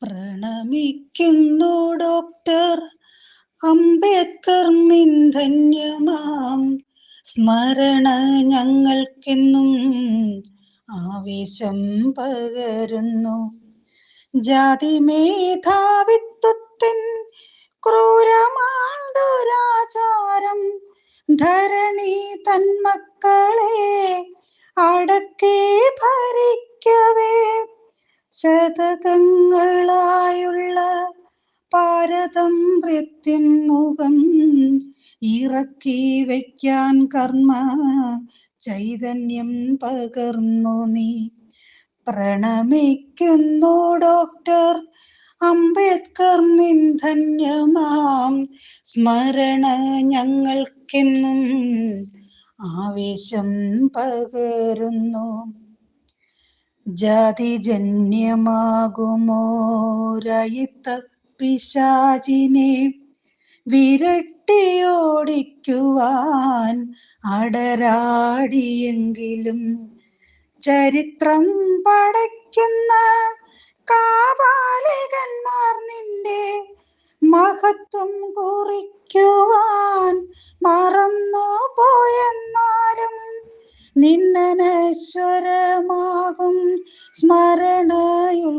പ്രണമിക്കുന്നു doctor Ambedkar നിൻ ധന്യമാം സ്മരണ ഞങ്ങൾക്കെന്നും ആവേശം പകരുന്നു. ജാതി മേധാവിത്വത്തിൻ ക്രൂരമാം ദുരാചാരം ധരണി തന്മക്കളെ അടക്കി ഭരിക്കവേ ശതകങ്ങളായുള്ള പാരതന്ത്ര്യത്തിൻ മുഖം ഇറക്കി വയ്ക്കാൻ കർമ്മ ചൈതന്യം പകർന്നു നീ. പ്രണമിക്കുന്നു ഡോക്ടർ അംബേദ്കർ നിൻ ധന്യമാം സ്മരണ ഞങ്ങൾക്കെന്നും ആവേശം പകരുന്നു. ജാതിജന്യമാകുമോരയിത്ത പിശാചിനെ വിരട്ടിയോടിക്കുവാൻ അടരാടിയെങ്കിലും ചരിത്രം പടയ്ക്കുന്ന കാപാലികന്മാർ നിന്റെ മഹത്വം കുറിക്കുവാൻ മറന്നു പോയെന്നാലും നിന്നനശ്വരമാകും സ്മരണയുൾ